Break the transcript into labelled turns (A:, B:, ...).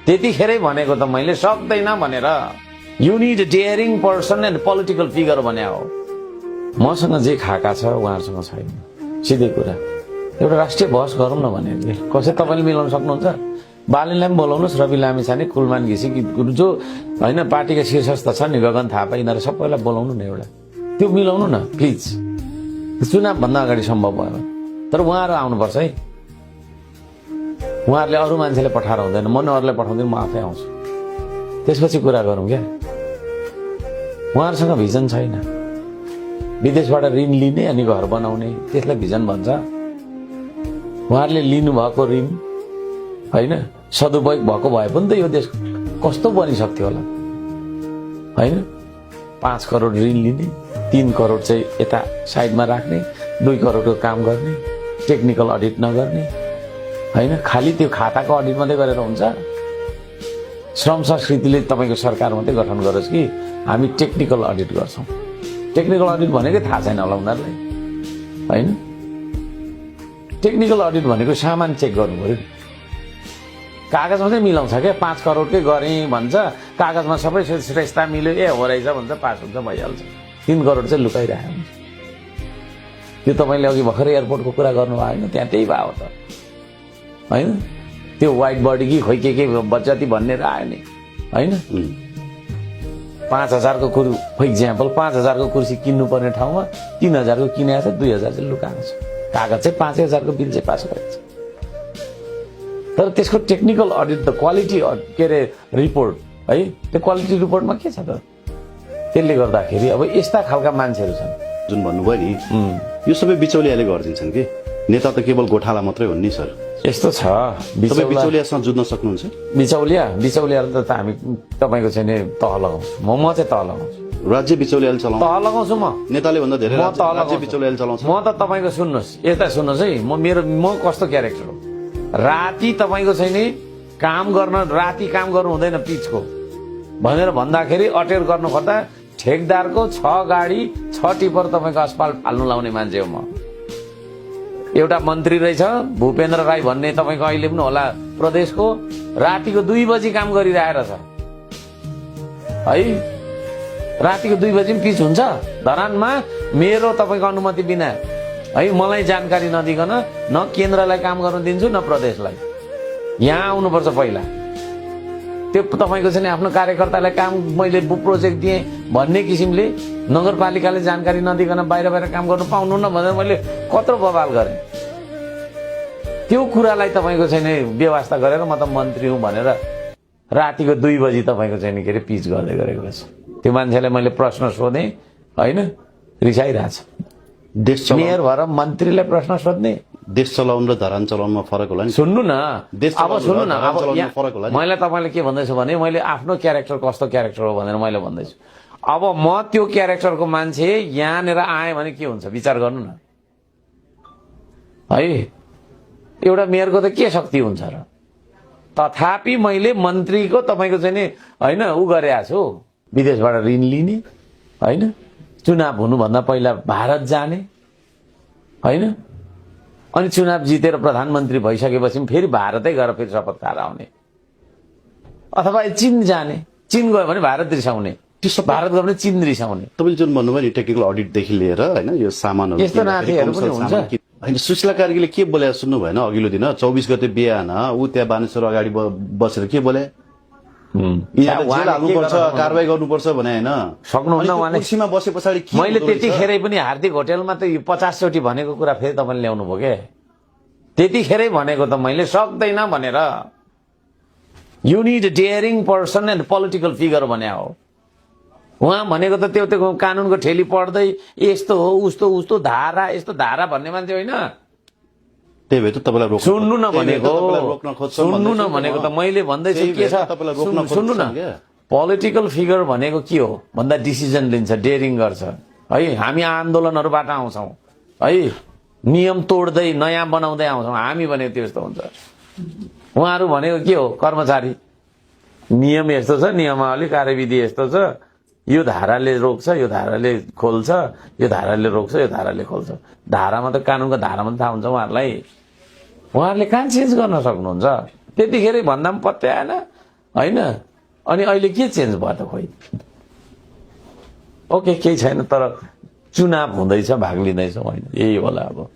A: त्यतिखेरै भनेको त मैले सक्दैन भनेर। You need daring person and political figure भने हो। मसँग जे खाका छ उहाँहरूसँग छैन, सिधै कुरा। एउटा राष्ट्रिय बहस गरौँ न भने कसै तपाईँले मिलाउन सक्नुहुन्छ? बालनलाई पनि बोलाउनुहोस्, रवि लामिछाने, कुलमान घिसिङ, जो होइन पार्टीका शीर्षस्थ छ नि, गगन थापा, यिनीहरू सबैलाई बोलाउनु न एउटा, त्यो मिलाउनु न प्लिज। चुनावभन्दा अगाडि सम्भव भयो तर उहाँहरू आउनुपर्छ है। उहाँहरूले अरू मान्छेले पठाएर हुँदैन, म अरूलाई पठाउँदैन, म आफै आउँछु, त्यसपछि कुरा गरौँ क्या। उहाँहरूसँग भिजन छैन। विदेशबाट ऋण लिने अनि घर बनाउने, त्यसलाई भिजन भन्छ। उहाँहरूले लिनुभएको ऋण होइन सदुपयोग भएको भए पनि त यो देश कस्तो बनिसक्थ्यो होला होइन। 5 करोड ऋण लिने, 3 करोड चाहिँ यता साइडमा राख्ने, 2 करोडको काम गर्ने, टेक्निकल अडिट नगर्ने होइन। खालि त्यो खाताको अडिट मात्रै गरेर हुन्छ? श्रम संस्कृतिले तपाईँको सरकार मात्रै गठन गरोस् कि हामी टेक्निकल अडिट गर्छौँ। टेक्निकल अडिट भनेकै थाहा छैन होला उनीहरूलाई होइन। टेक्निकल अडिट भनेको सामान चेक गर्नु पर्यो। कागजमा चाहिँ मिलाउँछ क्या, 5 करोडकै गरेँ भन्छ, कागजमा सबै श्रेष्ठता मिल्यो, ए हो रहेछ भन्छ, पास हुन्छ, भइहाल्छ। 3 करोड चाहिँ लुकाइरहेको हुन्छ। त्यो तपाईँले अघि भर्खर एयरपोर्टको कुरा गर्नुभयो होइन, त्यहाँ त्यही भयो त होइन। त्यो वाइट बडी कि खोइ के बच्चती भन्ने आयो नि होइन। 5,000 को कुरो फर इक्जाम्पल 5,000 को कुर्सी किन्नुपर्ने ठाउँमा 3,000 को किनेको छ, 2,000 चाहिँ लुकाएको छ। कागज चाहिँ 5,000 को बिल चाहिँ पास गरेको छ। तर त्यसको टेक्निकल अडिट त क्वालिटी के अरे रिपोर्ट है, त्यो क्वालिटी रिपोर्टमा के छ त? त्यसले गर्दाखेरि अब यस्ता खालका मान्छेहरू छन्
B: जुन भन्नुभयो नि, यो सबै बिचौलियाले गरिदिन्छन् कि नेता त केवल गोठाला मात्रै हुन् नि सर।
A: यस्तो छ।
B: बिचौलियासँग जुझ्न सक्नुहुन्छ?
A: बिचौलिया त हामी तपाईँको चाहिँ नि तह लगाउँछु म चाहिँ तह लगाउँछु।
B: राज्य बिचौलियाले चलाउँछ?
A: तह लगाउँछु म।
B: नेताले भन्दा धेरै राज्य बिचौलियाले चलाउँछ।
A: म त तपाईँको सुन्नुहोस्, यता सुन्नुहोस् है, म कस्तो क्यारेक्टर हो। राति तपाईँको चाहिँ नि काम गर्न, राति काम गर्नु हुँदैन पिचको भनेर भन्दाखेरि अटेर गर्नु खोज्दा ठेकदारको 6 गाडी 6 टिपर तपाईँको अस्पताल फाल्नु लाउने मान्छे हो म। एउटा मन्त्री रहेछ भूपेन्द्र राई भन्ने, तपाईँको अहिले पनि होला प्रदेशको, रातिको 2 बजी काम गरिरहेर छ है। रातिको 2 बजी पनि पिच हुन्छ धरानमा, मेरो तपाईँको अनुमति बिना है, मलाई जानकारी नदिकन न केन्द्रलाई काम गर्न दिन्छु न प्रदेशलाई। यहाँ आउनुपर्छ पहिला। त्यो तपाईँको चाहिँ आफ्नो कार्यकर्तालाई काम मैले प्रोजेक्ट दिएँ भन्ने किसिमले नगरपालिकाले जानकारी नदिकन बाहिर काम गर्नु पाउनु न भनेर मैले कत्रो बवाल गरेँ। त्यो कुरालाई तपाईँको चाहिँ नि व्यवस्था गरेर म त मन्त्री हुँ भनेर रातिको 2 बजी तपाईँको चाहिँ नि के अरे पिच गर्दै गरेको रहेछ। त्यो मान्छेलाई मैले प्रश्न सोधेँ होइन, रिसाइरहेछ। मेयर भएर मन्त्रीलाई प्रश्न सोध्ने?
B: देश चलाउनु र धरान चलाउनुमा फरक होला नि।
A: सुन्नु न,
B: देश
A: अब सुन्नु न, अब
B: फरक होला नि।
A: मैले तपाईँलाई के भन्दैछु भने मैले आफ्नो क्यारेक्टर कस्तो क्यारेक्टर हो भनेर मैले भन्दैछु। अब म त्यो क्यारेक्टरको मान्छे यहाँनिर आएँ भने के हुन्छ विचार गर्नु न है। एउटा मेयरको त के शक्ति हुन्छ र? तथापि मैले मन्त्रीको तपाईँको चाहिँ नि होइन उ गरेको छु, विदेशबाट ऋण लिने होइन, चुनाव हुनुभन्दा पहिला भारत जाने होइन, अनि चुनाव जितेर प्रधानमन्त्री भइसकेपछि फेरि भारतै गएर फेरि शपथ खाएर आउने, अथवा चीन जाने। चीन गयो भने भारत रिसाउने, भारत गयो भने चीन रिसाउने।
B: तपाईँले जुन भन्नुभयो नि टेक्निकल अडिटदेखि लिएर होइन यो सामानहरू
A: यस्तो नाथीहरू पनि हुन्छ
B: होइन। सुशीला कार्कीले के बोले सुन्नु भएन अघिल्लो दिन? 24 गते बिहान ऊ त्यहाँ बानेश्वर अगाडि बसेर के बोले? हाल्नुपर्छ, कारवाही गर्नुपर्छ भने होइन।
A: सक्नुहुन्न उहाँले
B: कुर्सीमा बसे पछाडि
A: मैले त्यतिखेरै पनि हार्दिक होटेलमा त 50 चोटि भनेको कुरा फेरि तपाईँले ल्याउनु भयो के? त्यतिखेरै भनेको त मैले सक्दैन भनेर। You need daring person and political figure भने हो। उहाँ भनेको त त्यो कानुनको ठेली पढ्दै यस्तो हो उस्तो धारा यस्तो धारा भन्ने मान्छे होइन।
B: त्यही भएर त तपाईँलाई
A: सुन्नु न भनेको त मैले भन्दैछु के छ सुन्नु न। पोलिटिकल फिगर भनेको के हो भन्दा डिसिजन लिन्छ, डेयरिङ गर्छ है। हामी आन्दोलनहरूबाट आउँछौँ है, नियम तोड्दै नयाँ बनाउँदै आउँछौँ हामी भनेको त्यस्तो हुन्छ। उहाँहरू भनेको के हो? कर्मचारी, नियम यस्तो छ, नियमावली कार्यविधि यस्तो छ, यो धाराले रोक्छ, यो धाराले खोल्छ, यो धाराले रोक्छ, यो धाराले खोल्छ। धारामा त कानुनको धारामा त थाहा हुन्छ उहाँहरूलाई। उहाँहरूले कहाँ चेन्ज गर्न सक्नुहुन्छ? त्यतिखेरै भन्दा पनि पत्तै आएन। होइन अनि अहिले के चेन्ज भयो त खोइ ओके केही छैन तर चुनाव हुँदैछ भाग लिँदैछौँ होइन यही होला अब